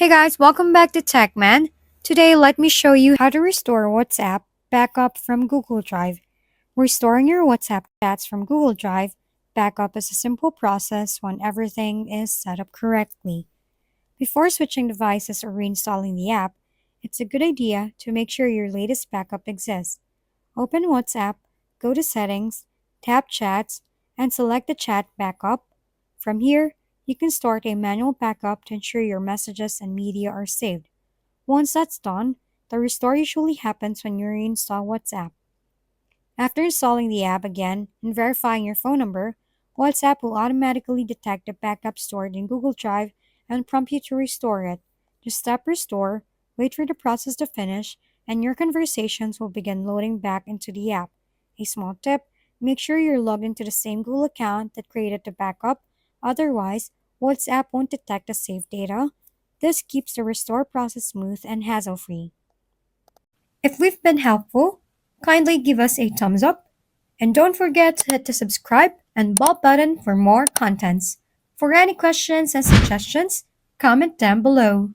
Hey guys, welcome back to TechMan. Today, let me show you how to restore WhatsApp backup from Google Drive. Restoring your WhatsApp chats from Google Drive backup is a simple process when everything is set up correctly. Before switching devices or reinstalling the app, it's a good idea to make sure your latest backup exists. Open WhatsApp, go to Settings, tap Chats, and select the Chat Backup. From here, you can start a manual backup to ensure your messages and media are saved. Once that's done, the restore usually happens when you reinstall WhatsApp. After installing the app again and verifying your phone number, WhatsApp will automatically detect the backup stored in Google Drive and prompt you to restore it. Just tap Restore, wait for the process to finish, and your conversations will begin loading back into the app. A small tip: make sure you're logged into the same Google account that created the backup, otherwise, WhatsApp won't detect the saved data. This keeps the restore process smooth and hassle free. If we've been helpful, kindly give us a thumbs up and don't forget to hit the subscribe and bell button for more contents. For any questions and suggestions, comment down below.